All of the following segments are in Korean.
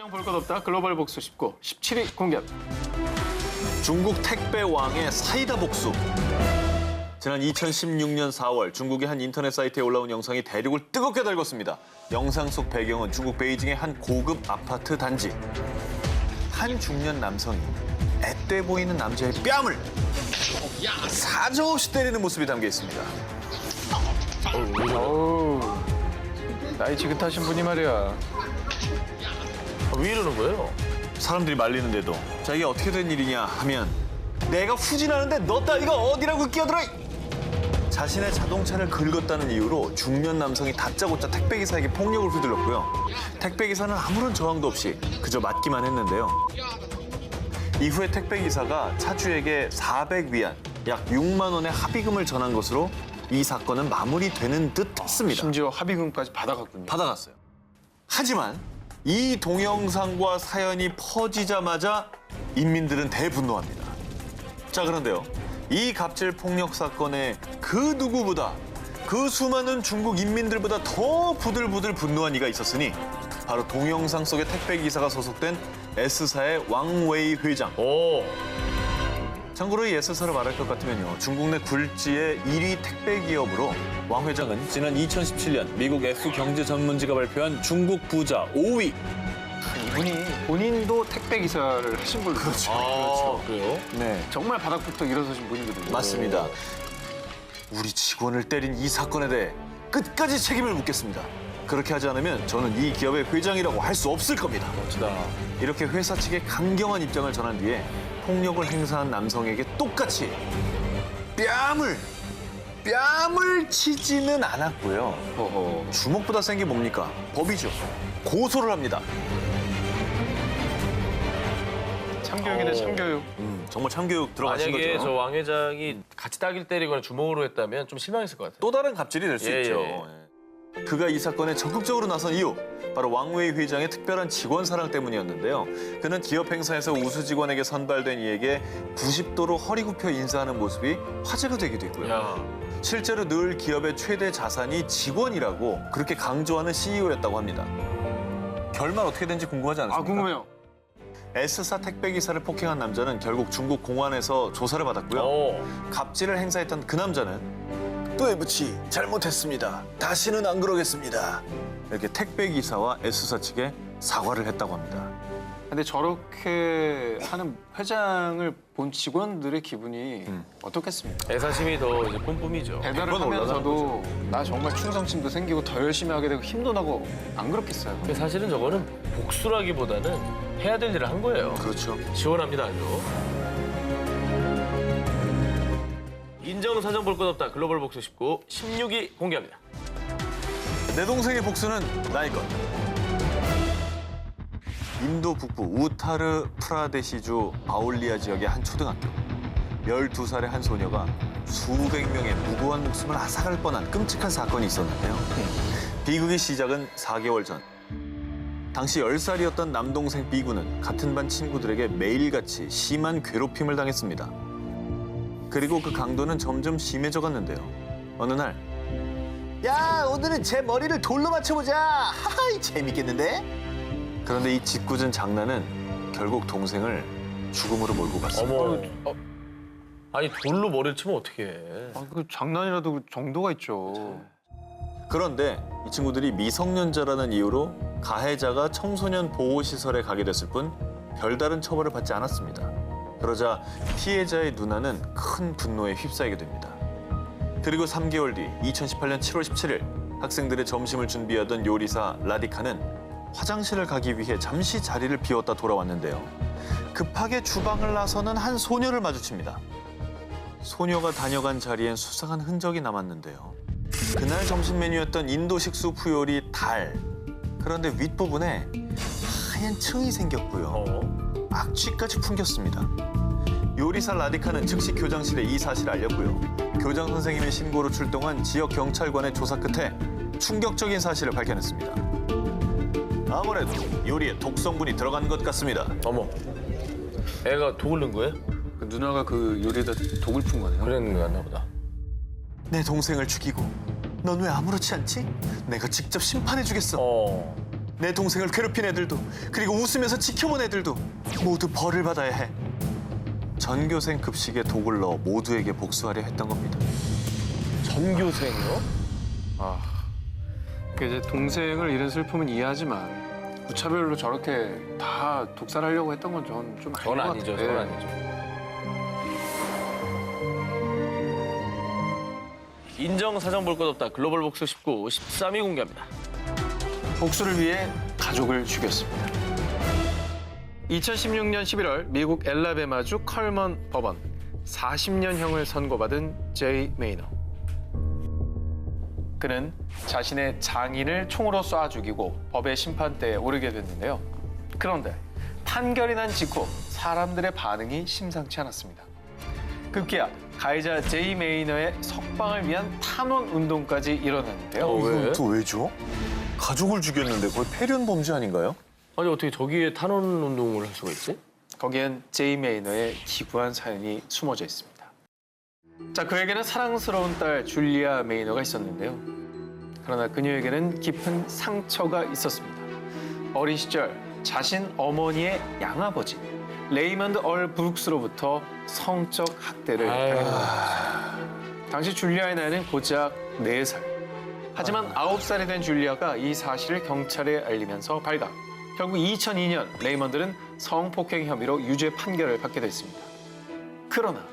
사정 볼 것 없다. 글로벌 복수 19, 17위 공개합니다. 중국 택배 왕의 사이다 복수. 지난 2016년 4월 중국의 한 인터넷 사이트에 올라온 영상이 대륙을 뜨겁게 달궜습니다. 영상 속 배경은 중국 베이징의 한 고급 아파트 단지. 한 중년 남성이 앳돼 보이는 남자의 뺨을 사정없이 때리는 모습이 담겨 있습니다. 어우, 나이 지긋하신 분이 말이야. 왜 이러는 거예요? 사람들이 말리는데도 자 이게 어떻게 된 일이냐 하면 내가 후진하는데 너 따위가 어디라고 끼어들어! 자신의 자동차를 긁었다는 이유로 중년 남성이 다짜고짜 택배기사에게 폭력을 휘둘렀고요. 택배기사는 아무런 저항도 없이 그저 맞기만 했는데요. 이후에 택배기사가 차주에게 400위안, 약 6만 원의 합의금을 전한 것으로 이 사건은 마무리되는 듯 했습니다. 심지어 합의금까지 받아갔군요. 받아갔어요. 하지만 이 동영상과 사연이 퍼지자마자 인민들은 대분노합니다. 자, 그런데요. 이 갑질 폭력 사건에 그 누구보다 그 수많은 중국 인민들보다 더 부들부들 분노한 이가 있었으니 바로 동영상 속의 택배기사가 소속된 S사의 왕웨이 회장. 오. 참고로 이 S사를 말할 것 같으면요. 중국 내 굴지의 1위 택배 기업으로 왕 회장은 지난 2017년 미국 F경제 전문지가 발표한 중국 부자 5위. 이분이 본인도 택배 기사를 하신 걸로. 그렇죠. 아, 그래요? 네, 정말 바닥부터 일어서신 분이거든요. 맞습니다. 우리 직원을 때린 이 사건에 대해 끝까지 책임을 묻겠습니다. 그렇게 하지 않으면 저는 이 기업의 회장이라고 할 수 없을 겁니다. 멋지다. 이렇게 회사 측에 강경한 입장을 전한 뒤에 폭력을 행사한 남성에게 똑같이 뺨을 치지는 않았고요. 어허. 주먹보다 센 게 뭡니까? 법이죠. 고소를 합니다. 참교육이네, 참교육. 정말 참교육 들어가신 만약에 거죠. 저 왕 회장이 같이 따기를 때리거나 주먹으로 했다면 좀 실망했을 것 같아요. 또 다른 갑질이 될 수 예, 있죠. 예. 예. 그가 이 사건에 적극적으로 나선 이유, 바로 왕웨이 회장의 특별한 직원 사랑 때문이었는데요. 그는 기업 행사에서 우수 직원에게 선발된 이에게 90도로 허리 굽혀 인사하는 모습이 화제가 되기도 했고요. 야. 실제로 늘 기업의 최대 자산이 직원이라고 그렇게 강조하는 CEO였다고 합니다. 결말 어떻게 된지 궁금하지 않습니까? 아, 궁금해요. S사 택배기사를 폭행한 남자는 결국 중국 공안에서 조사를 받았고요. 오. 갑질을 행사했던 그 남자는 또해부치 잘못했습니다. 다시는 안 그러겠습니다. 이렇게 택배기사와 S사 측에 사과를 했다고 합니다. 근데 저렇게 하는 회장을 본 직원들의 기분이 어떻겠습니까? 애사심이 더 이제 뿜뿜이죠. 배달을 100번 올라가는 하면서도 나 정말 충성심도 생기고 더 열심히 하게 되고 힘도 나고 안 그렇겠어요? 근데 사실은 저거는 복수라기보다는 해야 될 일을 한 거예요. 그렇죠. 시원합니다, 아주. 인정 사정 볼 것 없다. 글로벌 복수 19, 16위 공개합니다. 내 동생의 복수는 나의 것. 인도 북부 우타르 프라데시주 바울리아 지역의 한 초등학교. 12살의 한 소녀가 수백 명의 무고한 목숨을 앗아갈 뻔한 끔찍한 사건이 있었는데요. 비극의 시작은 4개월 전. 당시 10살이었던 남동생 B군은 같은 반 친구들에게 매일같이 심한 괴롭힘을 당했습니다. 그리고 그 강도는 점점 심해져 갔는데요. 어느 날 야, 오늘은 제 머리를 돌로 맞춰보자. 하하이, 재밌겠는데? 그런데 이 짓궂은 장난은 결국 동생을 죽음으로 몰고 갔습니다. 어머. 아니, 돌로 머리를 치면 어떡해. 아, 그 장난이라도 그 정도가 있죠. 그런데 이 친구들이 미성년자라는 이유로 가해자가 청소년 보호시설에 가게 됐을 뿐 별다른 처벌을 받지 않았습니다. 그러자 피해자의 누나는 큰 분노에 휩싸이게 됩니다. 그리고 3개월 뒤 2018년 7월 17일 학생들의 점심을 준비하던 요리사 라디카는 화장실을 가기 위해 잠시 자리를 비웠다 돌아왔는데요. 급하게 주방을 나서는 한 소녀를 마주칩니다. 소녀가 다녀간 자리엔 수상한 흔적이 남았는데요. 그날 점심 메뉴였던 인도식 수프 요리 달. 그런데 윗부분에 하얀 층이 생겼고요. 악취까지 풍겼습니다. 요리사 라디카는 즉시 교장실에 이 사실을 알렸고요. 교장 선생님의 신고로 출동한 지역 경찰관의 조사 끝에 충격적인 사실을 발견했습니다. 아무래도 요리에 독성분이 들어간 것 같습니다. 어머. 애가 독을 넣은 거예요? 그 누나가 그 요리에다 독을 푼 거네요. 그랬는 거 같나 보다. 내 동생을 죽이고 넌 왜 아무렇지 않지? 내가 직접 심판해주겠어. 내 동생을 괴롭힌 애들도 그리고 웃으면서 지켜본 애들도 모두 벌을 받아야 해. 전교생 급식에 독을 넣어 모두에게 복수하려 했던 겁니다. 전교생이요? 그 이제 동생을 잃은 슬픔은 이해하지만 무차별로 저렇게 다 독살하려고 했던 건 전 좀 전 아니죠, 전 아니죠. 인정 사정 볼 것 없다. 글로벌 복수 19, 13위 공개합니다. 복수를 위해 가족을 죽였습니다. 2016년 11월 미국 엘라베마주 컬먼 법원 40년형을 선고받은 제이 메이너. 그는 자신의 장인을 총으로 쏴 죽이고 법의 심판대에 오르게 됐는데요. 그런데 판결이 난 직후 사람들의 반응이 심상치 않았습니다. 급기야 가해자 제이 메이너의 석방을 위한 탄원 운동까지 일어났는데요. 왜? 또 왜죠? 가족을 죽였는데 거의 폐륜 범죄 아닌가요? 아니 어떻게 저기에 탄원 운동을 할 수가 있지? 거기엔 제이 메이너의 기구한 사연이 숨어져 있습니다. 자, 그에게는 사랑스러운 딸 줄리아 메이너가 있었는데요. 그러나 그녀에게는 깊은 상처가 있었습니다. 어린 시절 자신 어머니의 양아버지 레이먼드 얼 브룩스로부터 성적 학대를 당했습니다. 당시 줄리아의 나이는 고작 4살. 하지만 9살이 된 줄리아가 이 사실을 경찰에 알리면서 발각. 결국 2002년 레이먼드는 성폭행 혐의로 유죄 판결을 받게 됐습니다. 그러나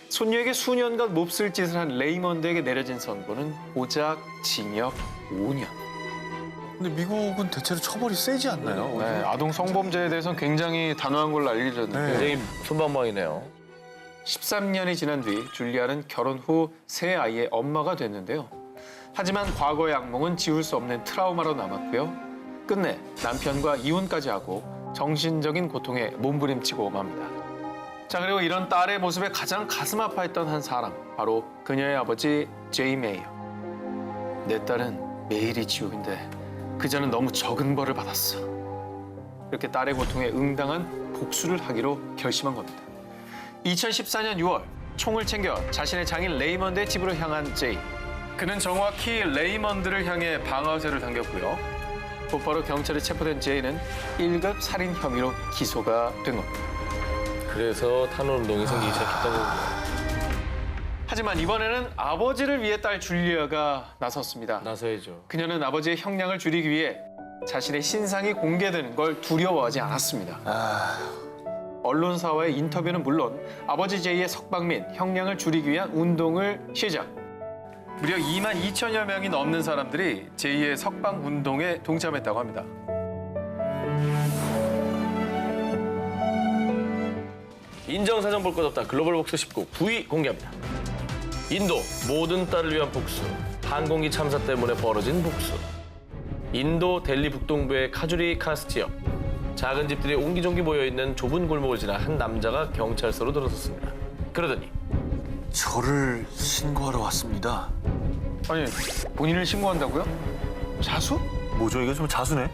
손녀에게 수년간 몹쓸 짓을 한 레이먼드에게 내려진 선고는 고작 징역 5년. 근데 미국은 대체로 처벌이 세지 않나요? 네, 아동 성범죄에 대해서는 굉장히 단호한 걸로 알려졌는데 굉장히 손방망이네요. 13년이 지난 뒤 줄리아는 결혼 후 세 아이의 엄마가 됐는데요. 하지만 과거의 악몽은 지울 수 없는 트라우마로 남았고요. 끝내 남편과 이혼까지 하고 정신적인 고통에 몸부림치고 맙니다. 자, 그리고 이런 딸의 모습에 가장 가슴 아파했던 한 사람, 바로 그녀의 아버지 제이 메이어. 내 딸은 매일이 지옥인데 그자는 너무 적은 벌을 받았어. 이렇게 딸의 고통에 응당한 복수를 하기로 결심한 겁니다. 2014년 6월 총을 챙겨 자신의 장인 레이먼드의 집으로 향한 제이. 그는 정확히 레이먼드를 향해 방아쇠를 당겼고요. 곧바로 경찰에 체포된 제이는 1급 살인 혐의로 기소가 된 겁니다. 그래서 탄원 운동이 생기기 시작했던 거군요. 하지만 이번에는 아버지를 위해 딸 줄리아가 나섰습니다. 나서야죠. 그녀는 아버지의 형량을 줄이기 위해 자신의 신상이 공개되는 걸 두려워하지 않았습니다. 언론사와의 인터뷰는 물론 아버지 제이의 석방 및 형량을 줄이기 위한 운동을 시작. 무려 2만 2천여 명이 넘는 사람들이 제이의 석방 운동에 동참했다고 합니다. 인정 사정 볼 것 없다. 글로벌 복수 19, 9위 공개합니다. 인도 모든 딸을 위한 복수. 항공기 참사 때문에 벌어진 복수. 인도 델리 북동부의 카주리 카스 지역. 작은 집들이 옹기종기 모여있는 좁은 골목을 지나 한 남자가 경찰서로 들어섰습니다. 그러더니 저를 신고하러 왔습니다. 아니, 본인을 신고한다고요? 자수? 뭐죠? 이거 좀 자수네.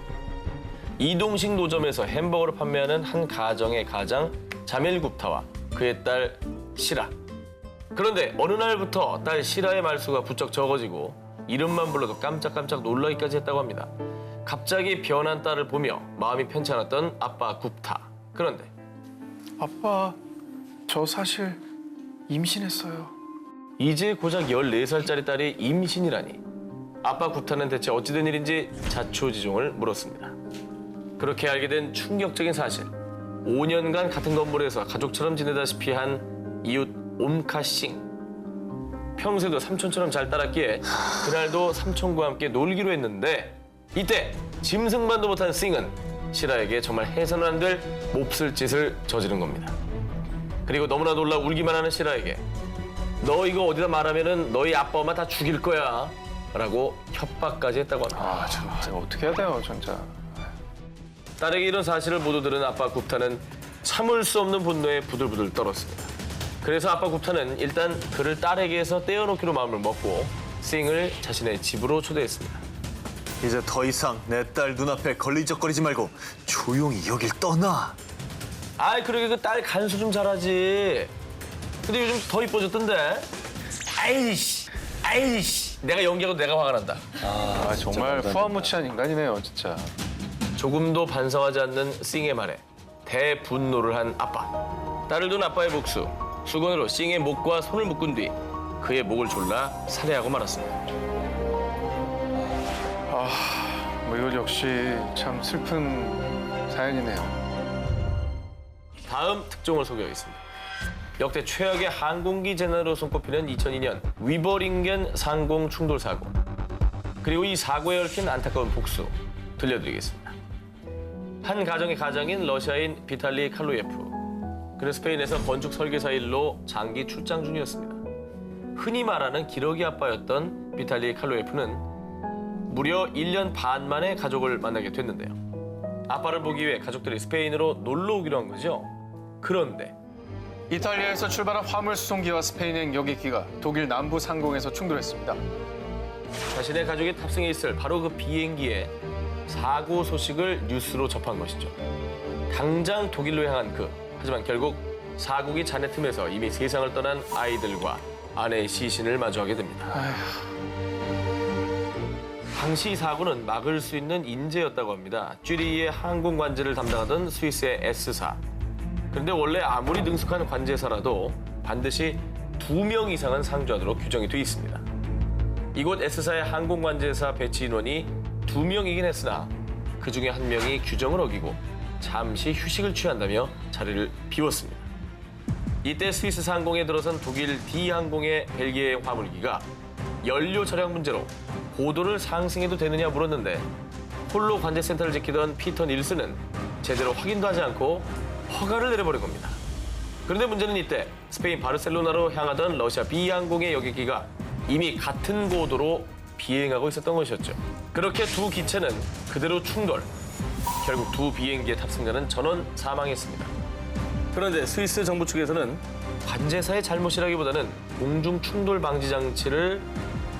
이동식 노점에서 햄버거를 판매하는 한 가정의 가장 자멜 굽타와 그의 딸 시라. 그런데 어느 날부터 딸 시라의 말수가 부쩍 적어지고 이름만 불러도 깜짝깜짝 놀라기까지 했다고 합니다. 갑자기 변한 딸을 보며 마음이 편치 않았던 아빠 굽타. 그런데 아빠, 저 사실 임신했어요. 이제 고작 14살짜리 딸이 임신이라니. 아빠 굽타는 대체 어찌된 일인지 자초지종을 물었습니다. 그렇게 알게 된 충격적인 사실. 5년간 같은 건물에서 가족처럼 지내다시피 한 이웃 옴카 싱. 평소에도 삼촌처럼 잘 따랐기에 그날도 삼촌과 함께 놀기로 했는데 이때 짐승만도 못한 싱은 시라에게 정말 해서는 안 될 몹쓸 짓을 저지른 겁니다. 그리고 너무나 놀라 울기만 하는 시라에게 너 이거 어디다 말하면은 너희 아빠 엄마 다 죽일 거야 라고 협박까지 했다고 합니다. 진짜 어떻게 해야 돼요, 진짜. 딸에게 이런 사실을 모두 들은 아빠 굽타는 참을 수 없는 분노에 부들부들 떨었습니다. 그래서 아빠 굽타는 일단 그를 딸에게서 떼어놓기로 마음을 먹고 싱을 자신의 집으로 초대했습니다. 이제 더 이상 내 딸 눈앞에 걸리적거리지 말고 조용히 여길 떠나. 아이 그러게 그 딸 간수 좀 잘하지. 근데 요즘 더 이뻐졌던데. 아이씨 내가 연기하고 내가 화가 난다. 정말 후한무치한 인간이네요, 진짜. 조금도 반성하지 않는 싱의 말에 대분노를 한 아빠. 딸을 둔 아빠의 복수. 수건으로 싱의 목과 손을 묶은 뒤 그의 목을 졸라 살해하고 말았습니다. 뭐 이거 역시 참 슬픈 사연이네요. 다음 특종을 소개하겠습니다. 역대 최악의 항공기 재난으로 손꼽히는 2002년 위버링겐 상공 충돌 사고. 그리고 이 사고에 얽힌 안타까운 복수 들려드리겠습니다. 한 가정의 가장인 러시아인 비탈리 칼로예프. 그는 스페인에서 건축 설계사 일로 장기 출장 중이었습니다. 흔히 말하는 기러기 아빠였던 비탈리 칼로예프는 무려 1년 반 만에 가족을 만나게 됐는데요. 아빠를 보기 위해 가족들이 스페인으로 놀러 오기로 한 거죠. 그런데 이탈리아에서 출발한 화물 수송기와 스페인행 여객기가 독일 남부 상공에서 충돌했습니다. 자신의 가족이 탑승해 있을 바로 그 비행기에 사고 소식을 뉴스로 접한 것이죠. 당장 독일로 향한 하지만 결국 사고기 잔해 틈에서 이미 세상을 떠난 아이들과 아내의 시신을 마주하게 됩니다. 당시 이 사고는 막을 수 있는 인재였다고 합니다. 쥐리히의 항공 관제를 담당하던 스위스의 S사. 그런데 원래 아무리 능숙한 관제사라도 반드시 2명 이상은 상주하도록 규정이 돼 있습니다. 이곳 S사의 항공 관제사 배치 인원이 2명이긴 했으나 그중에 1명이 규정을 어기고 잠시 휴식을 취한다며 자리를 비웠습니다. 이때 스위스 상공에 들어선 독일 D항공의 벨기에 화물기가 연료 절약 문제로 고도를 상승해도 되느냐 물었는데 홀로 관제센터를 지키던 피터 닐슨은 제대로 확인도 하지 않고 허가를 내려버린 겁니다. 그런데 문제는 이때 스페인 바르셀로나로 향하던 러시아 B항공의 여객기가 이미 같은 고도로 비행하고 있었던 것이었죠. 그렇게 두 기체는 그대로 충돌. 결국 두 비행기의 탑승자는 전원 사망했습니다. 그런데 스위스 정부 측에서는 관제사의 잘못이라기보다는 공중 충돌 방지 장치를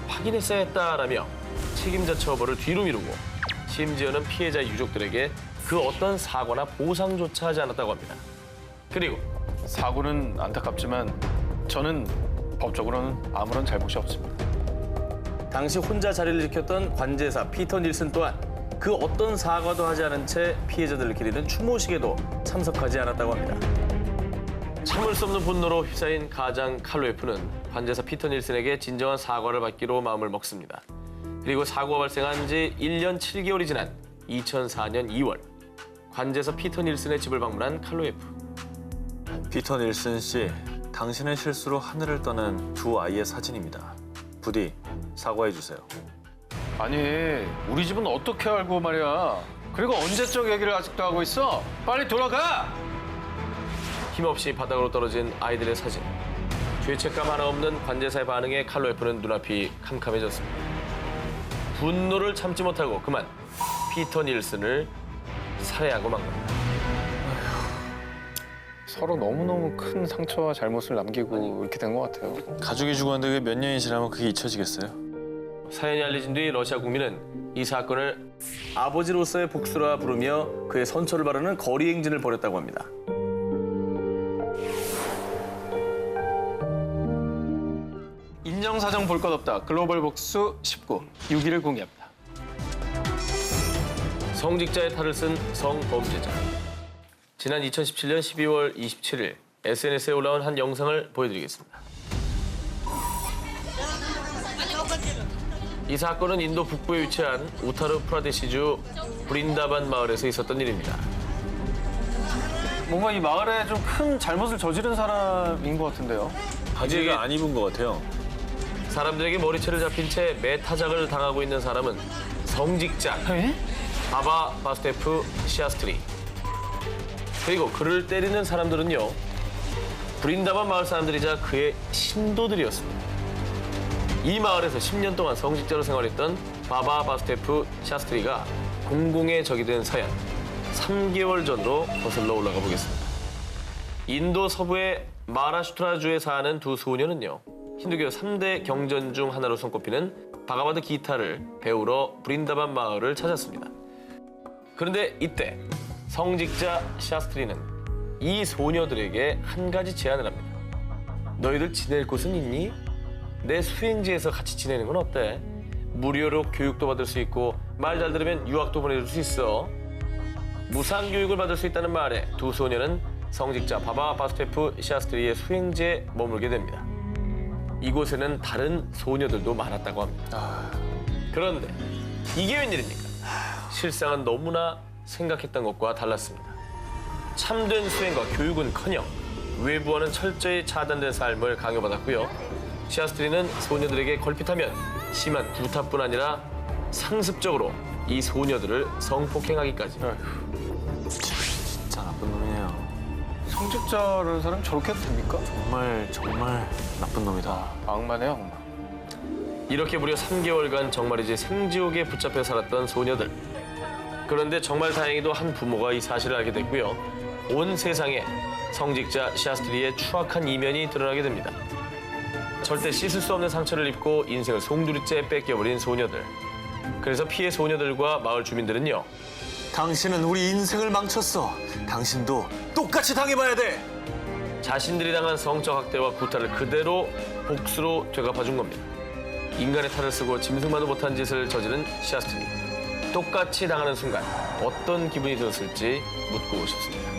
확인했어야 했다라며 책임자 처벌을 뒤로 미루고 심지어는 피해자 유족들에게 그 어떤 사과나 보상조차 하지 않았다고 합니다. 그리고 사고는 안타깝지만 저는 법적으로는 아무런 잘못이 없습니다. 당시 혼자 자리를 지켰던 관제사 피터 닐슨 또한 그 어떤 사과도 하지 않은 채 피해자들을 기리는 추모식에도 참석하지 않았다고 합니다. 참을 수 없는 분노로 휩싸인 가장 칼로예프는 관제사 피터 닐슨에게 진정한 사과를 받기로 마음을 먹습니다. 그리고 사고가 발생한 지 1년 7개월이 지난 2004년 2월 관제사 피터 닐슨의 집을 방문한 칼로예프. 피터 닐슨 씨, 당신의 실수로 하늘을 떠난 두 아이의 사진입니다. 부디 사과해 주세요. 아니, 우리 집은 어떻게 알고 말이야. 그리고 언제적 얘기를 아직도 하고 있어? 빨리 돌아가! 힘없이 바닥으로 떨어진 아이들의 사진. 죄책감 하나 없는 관제사의 반응에 칼로예프는 눈앞이 캄캄해졌습니다. 분노를 참지 못하고 그만 피터 닐슨을 살해하고 만 겁니다. 서로 너무너무 큰 상처와 잘못을 남기고 이렇게 된 것 같아요. 가족이 죽었는데 왜 몇 년이 지나면 그게 잊혀지겠어요? 사연이 알려진 뒤 러시아 국민은 이 사건을 아버지로서의 복수라 부르며 그의 선처를 바르는 거리 행진을 벌였다고 합니다. 인정사정 볼 것 없다. 글로벌 복수 19. 6위를 공개합니다. 성직자의 탈을 쓴 성범죄자. 지난 2017년 12월 27일 SNS에 올라온 한 영상을 보여드리겠습니다. 이 사건은 인도 북부에 위치한 우타르 프라데시주 브린다반 마을에서 있었던 일입니다. 뭔가 이 마을에 좀 큰 잘못을 저지른 사람인 것 같은데요. 바지가 안 입은 것 같아요. 사람들에게 머리채를 잡힌 채 매타작을 당하고 있는 사람은 성직자 바바 바스테프 시아스트리. 그리고 그를 때리는 사람들은요, 브린다반 마을 사람들이자 그의 신도들이었습니다. 이 마을에서 10년 동안 성직자로 생활했던 바바 바스테프 샤스트리가 공공의 적이 된 사연 3개월 전으로 거슬러 올라가 보겠습니다. 인도 서부의 마하라슈트라주에 사는 두 소녀는요, 힌두교 3대 경전 중 하나로 손꼽히는 바가바드 기타를 배우러 브린다반 마을을 찾았습니다. 그런데 이때 성직자 샤스트리는 이 소녀들에게 한 가지 제안을 합니다. 너희들 지낼 곳은 있니? 내 수행지에서 같이 지내는 건 어때? 무료로 교육도 받을 수 있고 말 잘 들으면 유학도 보내줄 수 있어. 무상 교육을 받을 수 있다는 말에 두 소녀는 성직자 바바 바스테프 시아스트리의 수행지에 머물게 됩니다. 이곳에는 다른 소녀들도 많았다고 합니다. 그런데 이게 웬일입니까? 실상은 너무나 생각했던 것과 달랐습니다. 참된 수행과 교육은커녕 외부와는 철저히 차단된 삶을 강요받았고요. 시아스트리는 소녀들에게 걸핏하면 심한 구타뿐 아니라 상습적으로 이 소녀들을 성폭행하기까지. 진짜 나쁜 놈이네요. 성직자라는 사람 저렇게 해도 됩니까? 정말 나쁜 놈이다. 악마네요, 악마. 이렇게 무려 3개월간 정말이지 생지옥에 붙잡혀 살았던 소녀들. 그런데 정말 다행히도 한 부모가 이 사실을 알게 됐고요. 온 세상에 성직자 시아스트리의 추악한 이면이 드러나게 됩니다. 절대 씻을 수 없는 상처를 입고 인생을 송두리째 뺏겨버린 소녀들. 그래서 피해 소녀들과 마을 주민들은요. 당신은 우리 인생을 망쳤어. 당신도 똑같이 당해봐야 돼. 자신들이 당한 성적 학대와 구타를 그대로 복수로 되갚아준 겁니다. 인간의 탈을 쓰고 짐승만도 못한 짓을 저지른 시아스트리. 똑같이 당하는 순간 어떤 기분이 들었을지 묻고 싶습니다.